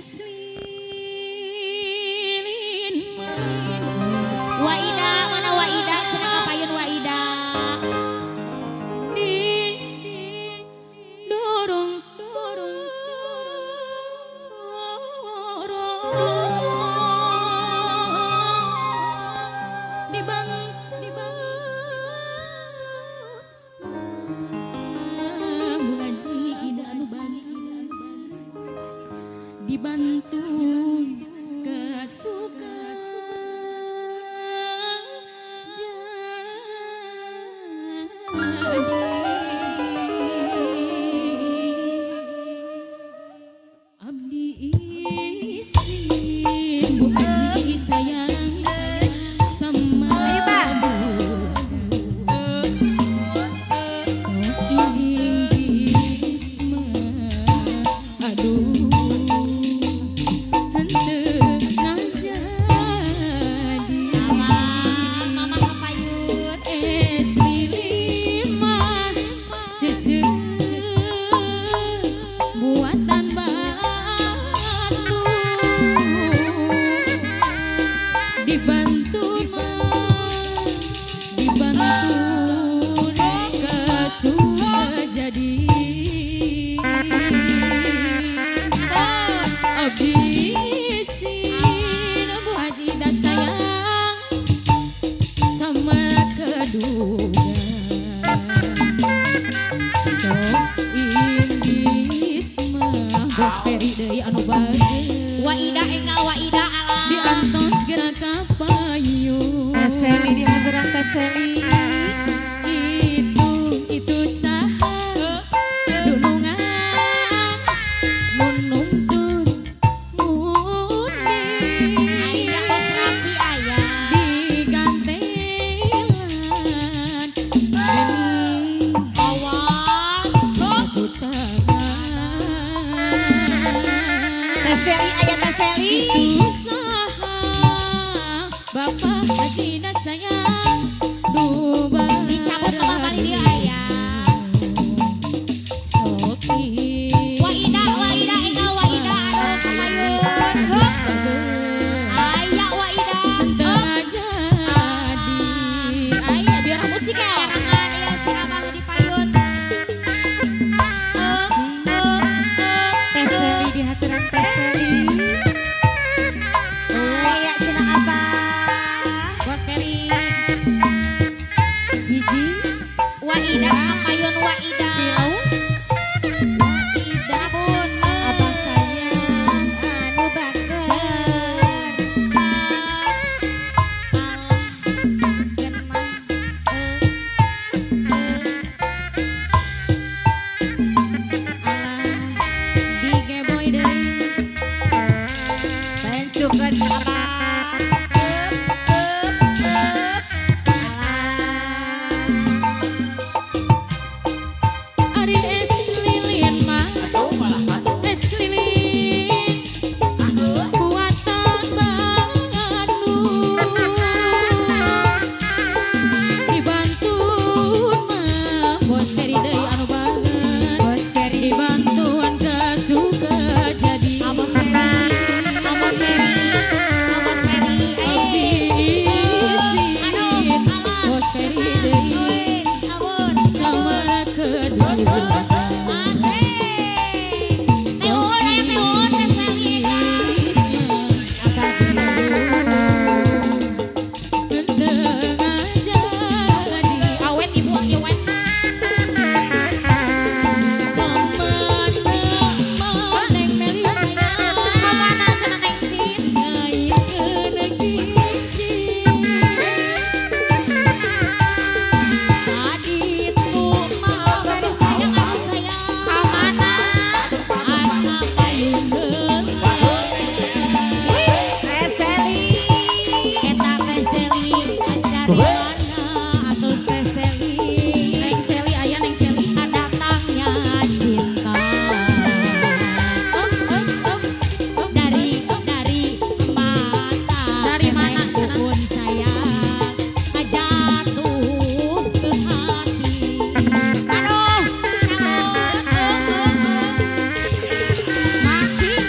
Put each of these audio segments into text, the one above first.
Eslilin Waida, mana Waida? Cenah kapayun Waida. Ding ding dorong dorong dorong dibantu Bu Haji Ida anu bagi dibantu kesukaan abdi isin Bu Haji sayang sama sok inggis mah aduh henteu ngajadi mama kapayun es lilin mah ceuceut buatan Bandung dibantu kesuka jadi abdi isin Bu Haji Ida sayang sama kedua sok inggis mah Bos Peri deui anu bageus Waida enggal Waida alam diantos segera kapayun Seli di haturan Teh Seli. itu saha dunungan mun nuntun muni aya bos rapi aya digantelan geni awas sabut tangan Teh Seli aya Teh Seli. itu saha Bapak Haji Ida sayang duba Dicabut kemah bali dia aya. Sopi Waida enggal Waida anu kapayun. Aya Waida. tengah jadi aya biar musik ya Tangan ieu si abang di payun. Teh Seli di haturan Teh Seli. Aya cenah abah. Bos Peri Hiji Waida kapayun Waida. tidak Pun abah sayang anu bager. digeboy deui Pencukeun abah. ari es lilin mah es lilin buatan Bandung dibantu mah Bos Peri deui anu banget Bos Peri. dibantuan kesuka jadi Amos Peri. Amos Peri. Amos Peri. abdi isin Bos Peri deui Amun. sama kedua awet ibu awet kemana cenah Neng Cin kamana Neng Seli aya Neng Seli dari mana cenah sayang jatuh ke hati. Aduh, masih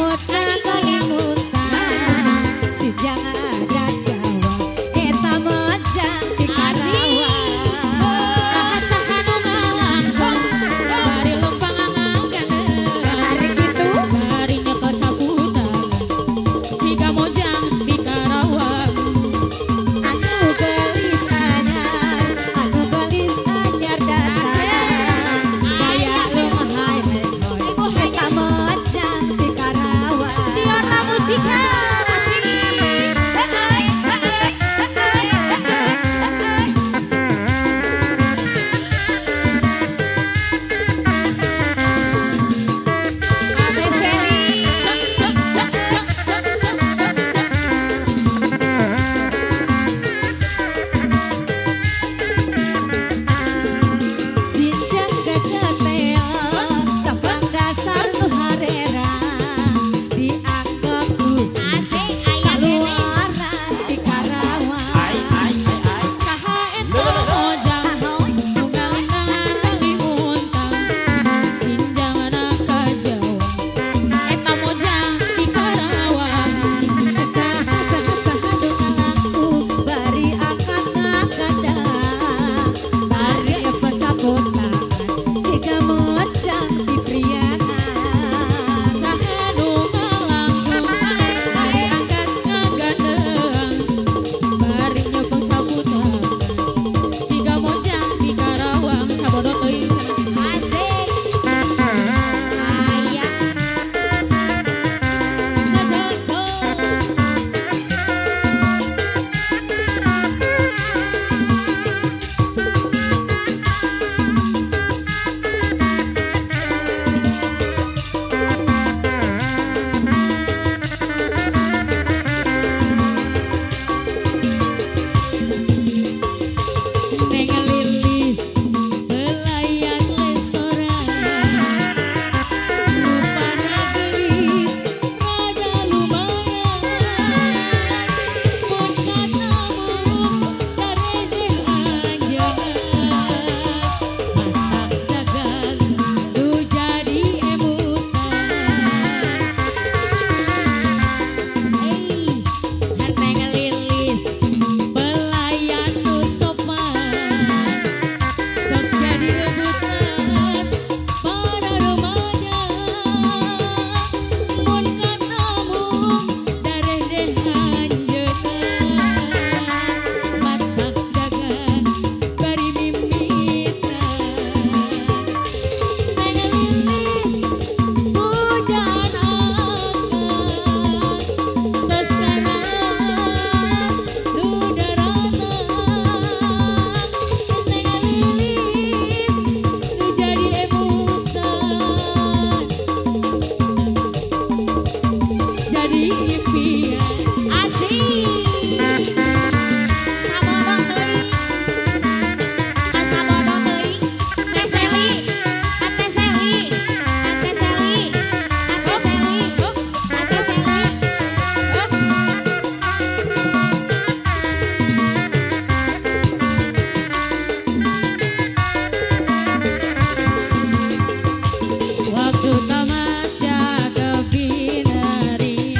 Imut kalimutan si jangan ada Jawa eta mojang di Karawang. Saha-saha nu ngalangkung bari lempang nganggandeun. Hari gitu Bari nyeko saputan siga mojang di Karawang. anu gelis anyar datang kaya lemah lehoy eta mojang di Karawang. Tiona musika. Ade Seli Cek cek cek cek cek cek cek cek. Sinjang kecapean kapang dasar nu harera dianggap usah Asik aya nenek. kaluaran di Karawang. Saha eta mojang nu ngaling-ngaling muntang sinjang anak ka Jawa eta mojang di Karawang. Saha-saha nu ngalangu bari akad ngagadang bari pesabotan siga mojang di Priangan. Saha nu ngalangkung bari angkat ngagandeung bari nyepeng saputan siga mojang di Karawang sabodot teuing cenah. Asik aya Neng Lilis belayan restoran rupana gelis rada lumayan mun katamu daredeh anjeunna matak dagang nu jadi emutan. Neng Lilis belayan nu sopan sok jadi rebutan para remaja mun katamu daredeh anjeunna matak dagang bari mimitan. Neng Lilis pujaan angkat tos kanan nu daratan. Neng Lilis nu jadi emutan jadi impian. asik. Sabodong teuing. Sabodong teuing. Teh Seli. Ate Seli. Ate Seli. Ate Seli. Ate Seli. Waktu tamasya ke Binari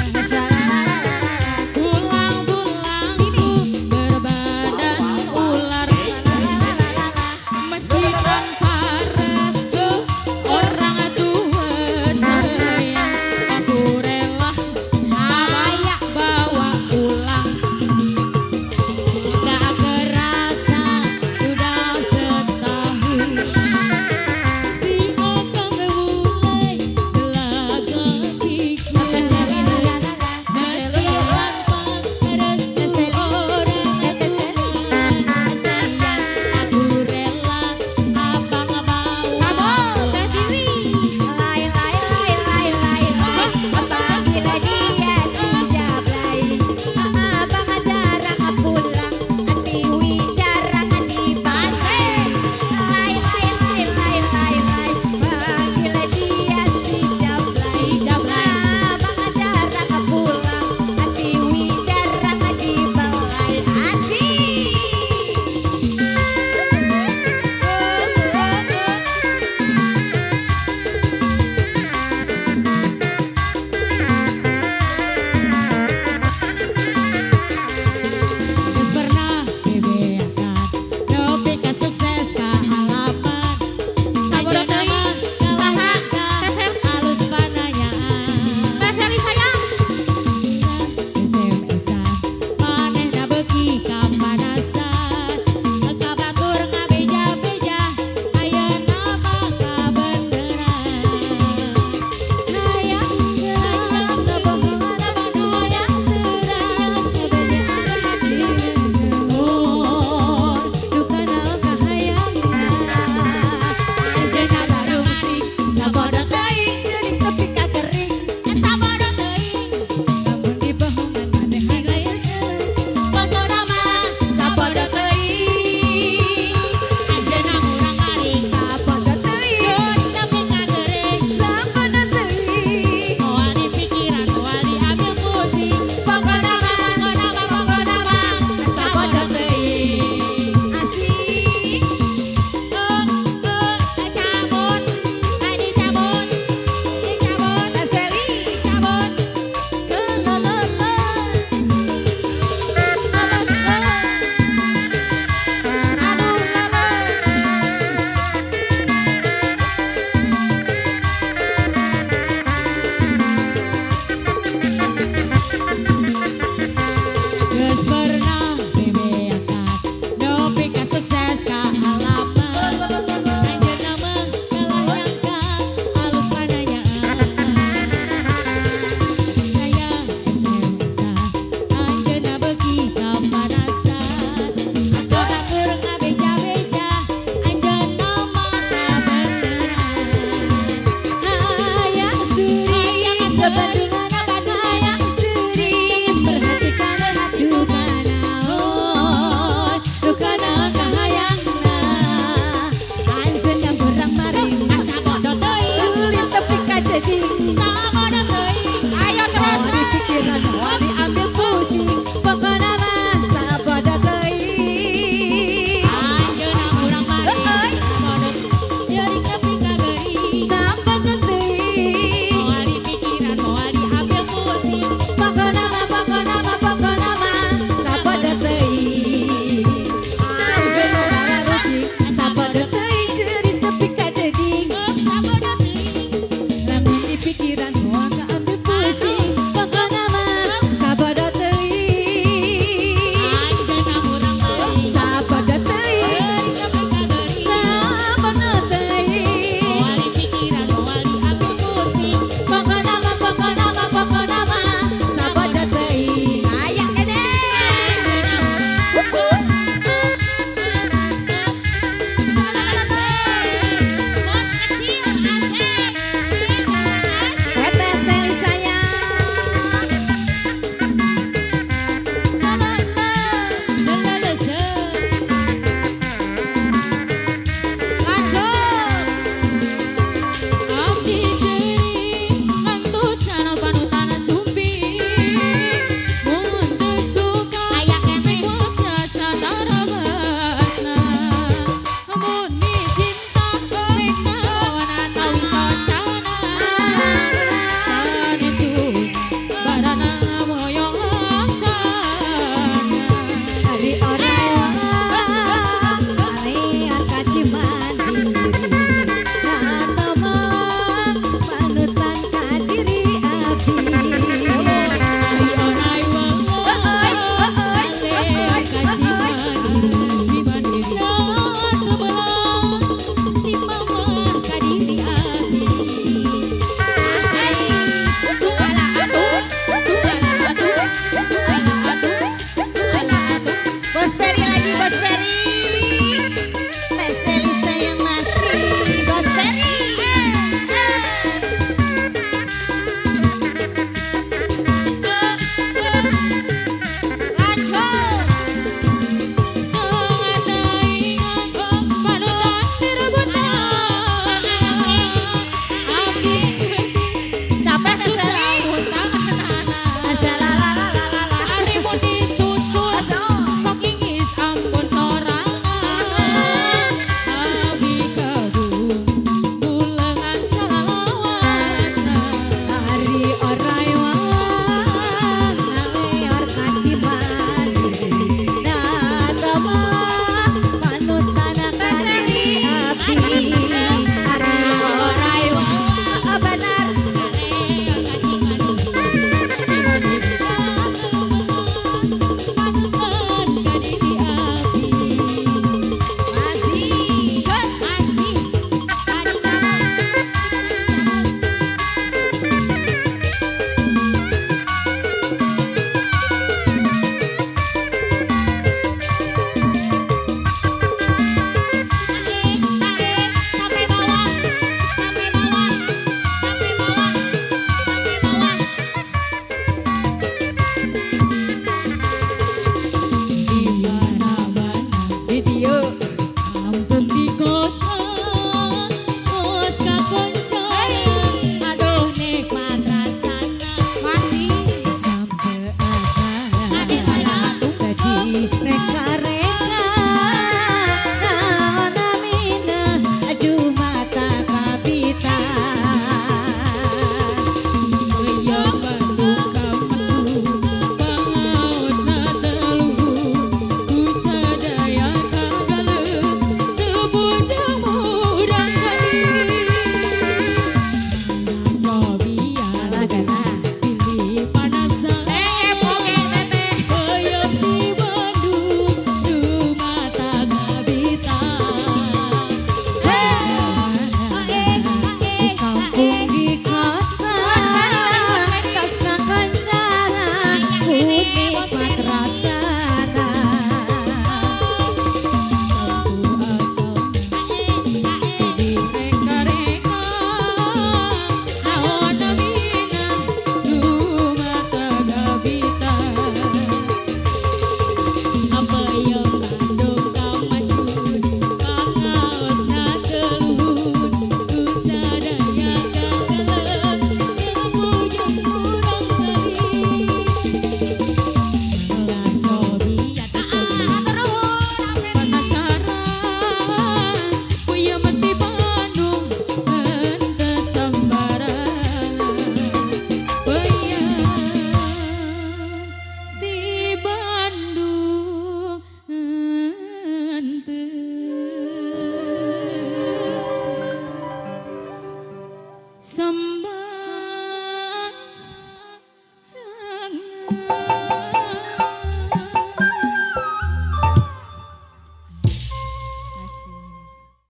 sembah